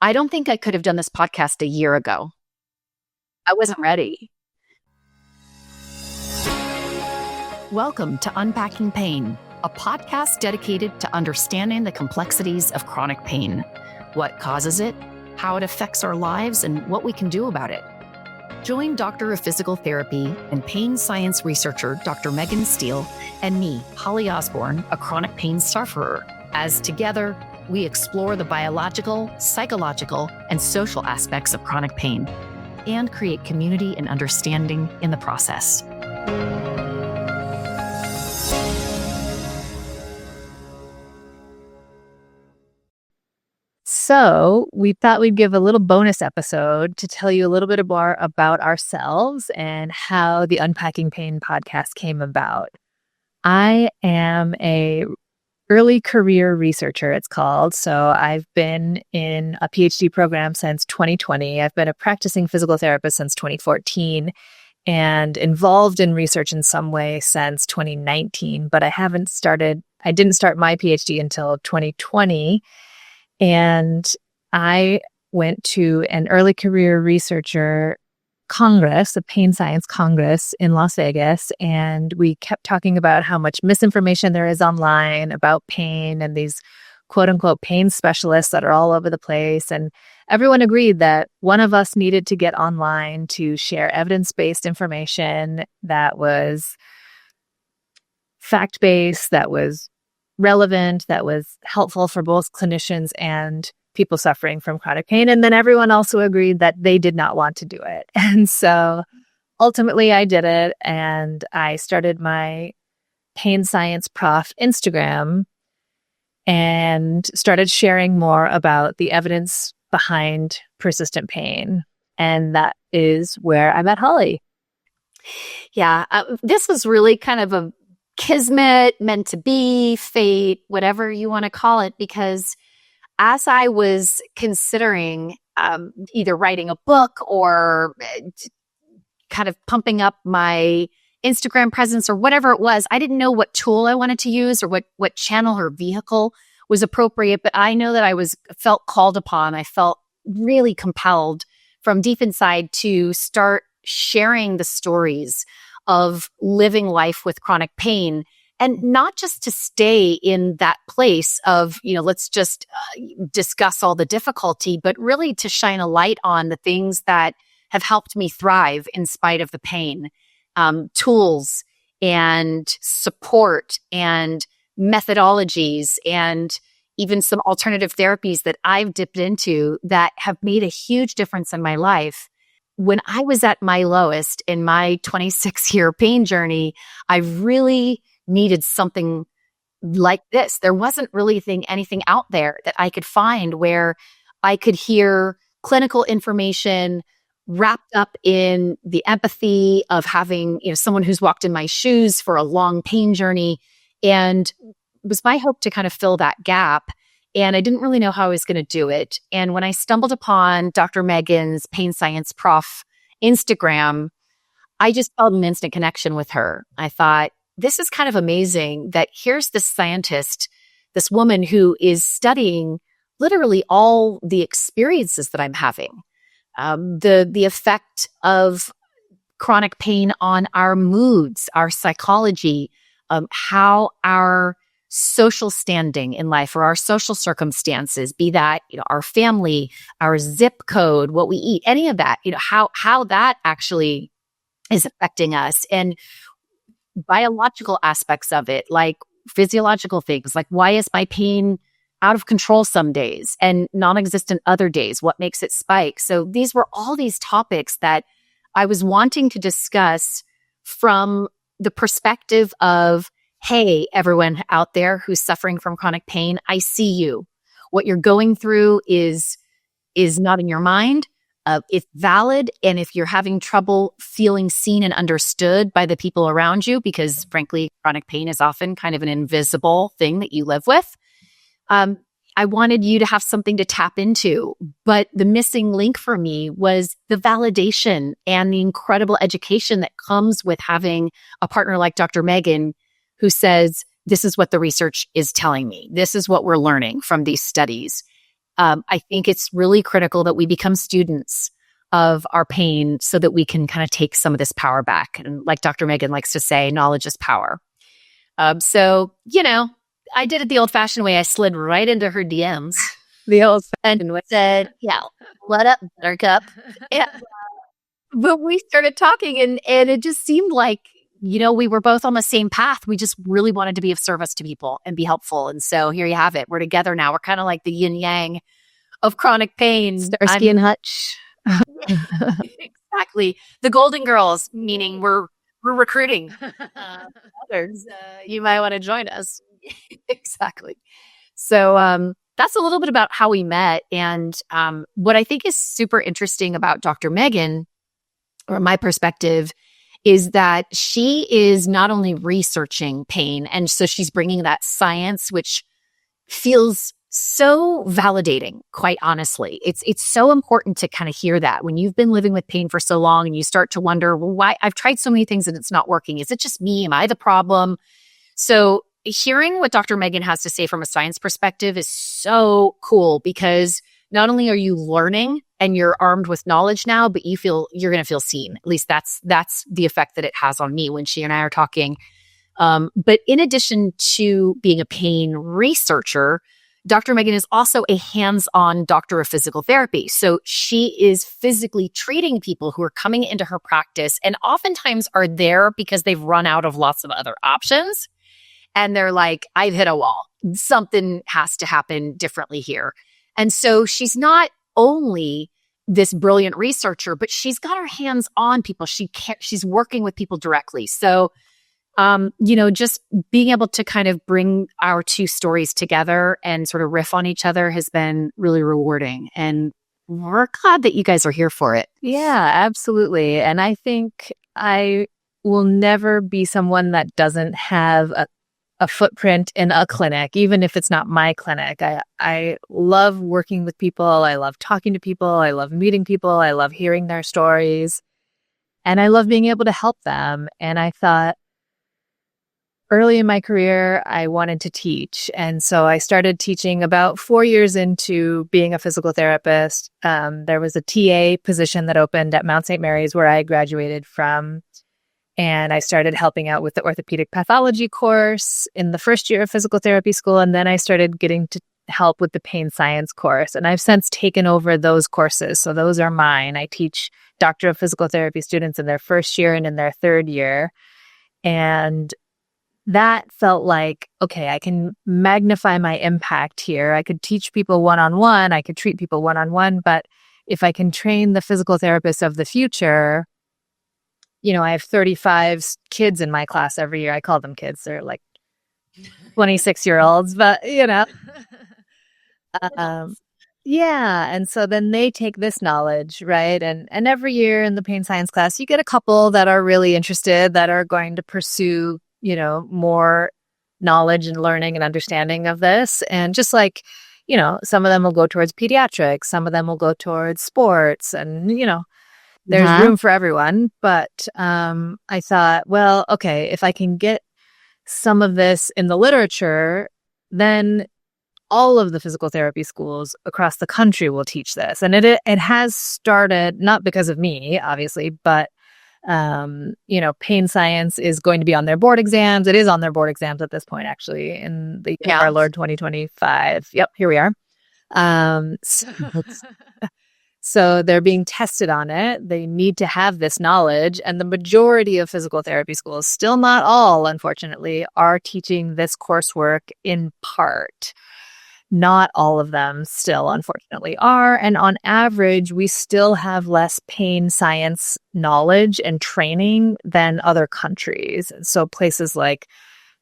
I don't think I could have done this podcast a year ago. I wasn't ready. Welcome to Unpacking Pain, a podcast dedicated to understanding the complexities of chronic pain, what causes it, how it affects our lives, and what we can do about it. Join Doctor of Physical Therapy and pain science researcher Dr. Megan Steele and me, Holly Osborne, a chronic pain sufferer, as together we explore the biological, psychological, and social aspects of chronic pain and create community and understanding in the process. So we thought we'd give a little bonus episode to tell you a little bit more about ourselves and how the Unpacking Pain podcast came about. I am a early career researcher, it's called. So I've been in a PhD program since 2020. I've been a practicing physical therapist since 2014 and involved in research in some way since 2019, but I didn't start my PhD until 2020. And I went to an early career researcher congress, a pain science congress in Las Vegas, and we kept talking about how much misinformation there is online about pain and these quote unquote pain specialists that are all over the place. And everyone agreed that one of us needed to get online to share evidence-based information that was fact-based, that was relevant, that was helpful for both clinicians and people suffering from chronic pain. And then everyone also agreed that they did not want to do it. And so ultimately I did it, and I started my Pain Science Prof Instagram and started sharing more about the evidence behind persistent pain. And that is where I met Holly. Yeah, this was really kind of a kismet, meant to be, fate, whatever you want to call it, because as I was considering either writing a book or kind of pumping up my Instagram presence or whatever it was, I didn't know what tool I wanted to use or what channel or vehicle was appropriate, but I know that I felt called upon. I felt really compelled from deep inside to start sharing the stories of living life with chronic pain, and not just to stay in that place of, let's just discuss all the difficulty, but really to shine a light on the things that have helped me thrive in spite of the pain, tools and support and methodologies and even some alternative therapies that I've dipped into that have made a huge difference in my life. When I was at my lowest in my 26-year pain journey, I really needed something like this. There wasn't really anything out there that I could find where I could hear clinical information wrapped up in the empathy of having, someone who's walked in my shoes for a long pain journey. And it was my hope to kind of fill that gap. And I didn't really know how I was going to do it. And when I stumbled upon Dr. Megan's Pain Science Prof Instagram, I just felt an instant connection with her. I thought, this is kind of amazing that here's this scientist, this woman who is studying literally all the experiences that I'm having, the effect of chronic pain on our moods, our psychology, how our social standing in life or our social circumstances, be that, our family, our zip code, what we eat, any of that, how that actually is affecting us, and biological aspects of it, like physiological things, like why is my pain out of control some days and non-existent other days? What makes it spike? So these were all these topics that I was wanting to discuss from the perspective of, hey, everyone out there who's suffering from chronic pain, I see you. What you're going through is not in your mind. It's valid. And if you're having trouble feeling seen and understood by the people around you, because frankly, chronic pain is often kind of an invisible thing that you live with, I wanted you to have something to tap into. But the missing link for me was the validation and the incredible education that comes with having a partner like Dr. Megan, who says, this is what the research is telling me. This is what we're learning from these studies. I think it's really critical that we become students of our pain so that we can kind of take some of this power back. And like Dr. Megan likes to say, knowledge is power. So, I did it the old fashioned way. I slid right into her DMs. The old and said, yeah, what up, buttercup? But we started talking and it just seemed like, we were both on the same path. We just really wanted to be of service to people and be helpful. And so here you have it. We're together now. We're kind of like the yin yang of chronic pain. Starsky and Hutch. Exactly. The Golden Girls, meaning we're recruiting others. You might want to join us. Exactly. So that's a little bit about how we met. And what I think is super interesting about Dr. Megan, or my perspective, is that she is not only researching pain, and so she's bringing that science, which feels so validating, quite honestly. It's so important to kind of hear that when you've been living with pain for so long and you start to wonder, well, why I've tried so many things and it's not working. Is it just me? Am I the problem? So hearing what Dr. Megan has to say from a science perspective is so cool, because not only are you learning and you're armed with knowledge now, but you're going to feel seen. At least that's the effect that it has on me when she and I are talking. But in addition to being a pain researcher, Dr. Megan is also a hands-on doctor of physical therapy. So she is physically treating people who are coming into her practice and oftentimes are there because they've run out of lots of other options. And they're like, I've hit a wall. Something has to happen differently here. And so she's not only this brilliant researcher, but she's got her hands on people. She's working with people directly. So, just being able to kind of bring our two stories together and sort of riff on each other has been really rewarding. And we're glad that you guys are here for it. Yeah, absolutely. And I think I will never be someone that doesn't have a footprint in a clinic, even if it's not my clinic. I love working with people. I love talking to people. I love meeting people. I love hearing their stories. And I love being able to help them. And I thought early in my career, I wanted to teach. And so I started teaching about 4 years into being a physical therapist. There was a TA position that opened at Mount St. Mary's where I graduated from. And I started helping out with the orthopedic pathology course in the first year of physical therapy school. And then I started getting to help with the pain science course. And I've since taken over those courses. So those are mine. I teach Doctor of Physical Therapy students in their first year and in their third year. And that felt like, okay, I can magnify my impact here. I could teach people one-on-one. I could treat people one-on-one. But if I can train the physical therapists of the future, I have 35 kids in my class every year. I call them kids. They're like 26-year-olds, but yeah. And so then they take this knowledge, right? And every year in the pain science class, you get a couple that are really interested, that are going to pursue, more knowledge and learning and understanding of this. And just like, some of them will go towards pediatrics, some of them will go towards sports, and, there's room for everyone. But I thought, well, okay, if I can get some of this in the literature, then all of the physical therapy schools across the country will teach this. And it has started, not because of me, obviously, but, pain science is going to be on their board exams. It is on their board exams at this point, actually, in the year of our Lord 2025. Yep, here we are. So they're being tested on it. They need to have this knowledge. And the majority of physical therapy schools, still not all, unfortunately, are teaching this coursework in part. Not all of them still, unfortunately, are. And on average, we still have less pain science knowledge and training than other countries. So places like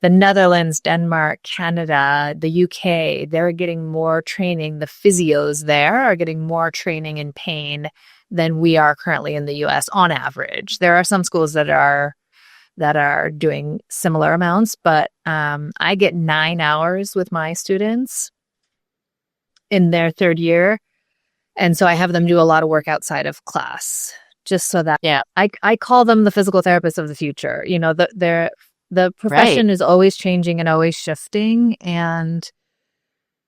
the Netherlands, Denmark, Canada, the UK, they're getting more training. The physios there are getting more training in pain than we are currently in the US on average. There are some schools that are doing similar amounts, but I get 9 hours with my students in their third year. And so I have them do a lot of work outside of class, just so that I call them the physical therapists of the future. The profession is always changing and always shifting. And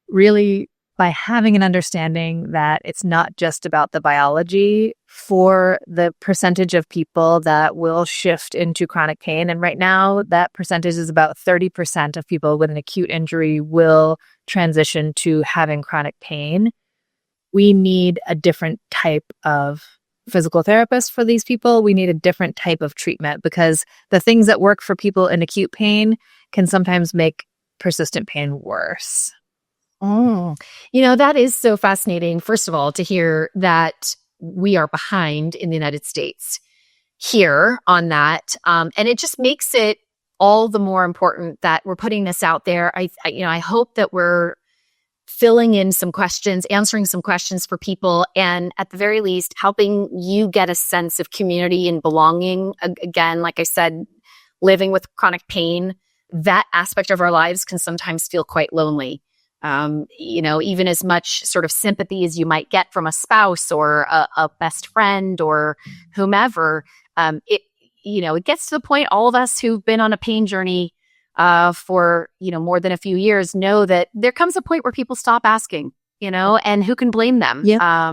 really, by having an understanding that it's not just about the biology for the percentage of people that will shift into chronic pain. And right now, that percentage is about 30% of people with an acute injury will transition to having chronic pain. We need a different type of physical therapist for these people. We need a different type of treatment because the things that work for people in acute pain can sometimes make persistent pain worse. That is so fascinating, first of all, to hear that we are behind in the United States here on that. And it just makes it all the more important that we're putting this out there. I hope that we're filling in some questions, answering some questions for people, and at the very least, helping you get a sense of community and belonging. Again, like I said, living with chronic pain, that aspect of our lives can sometimes feel quite lonely. Even as much sort of sympathy as you might get from a spouse or a best friend or whomever, it gets to the point, all of us who've been on a pain journey for, more than a few years know that there comes a point where people stop asking, and who can blame them? Yeah.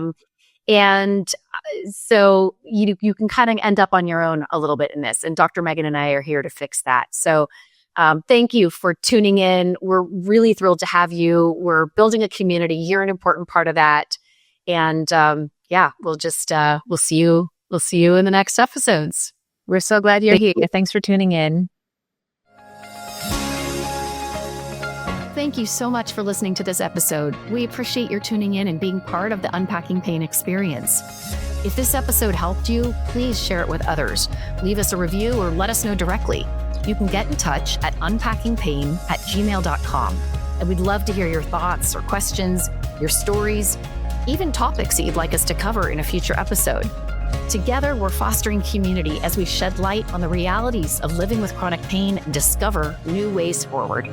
So you can kind of end up on your own a little bit in this. And Dr. Megan and I are here to fix that. So thank you for tuning in. We're really thrilled to have you. We're building a community. You're an important part of that. And we'll see you. We'll see you in the next episodes. We're so glad you're here. Thanks for tuning in. Thank you so much for listening to this episode. We appreciate your tuning in and being part of the Unpacking Pain experience. If this episode helped you, please share it with others. Leave us a review or let us know directly. You can get in touch at unpackingpain@gmail.com. And we'd love to hear your thoughts or questions, your stories, even topics that you'd like us to cover in a future episode. Together, we're fostering community as we shed light on the realities of living with chronic pain and discover new ways forward.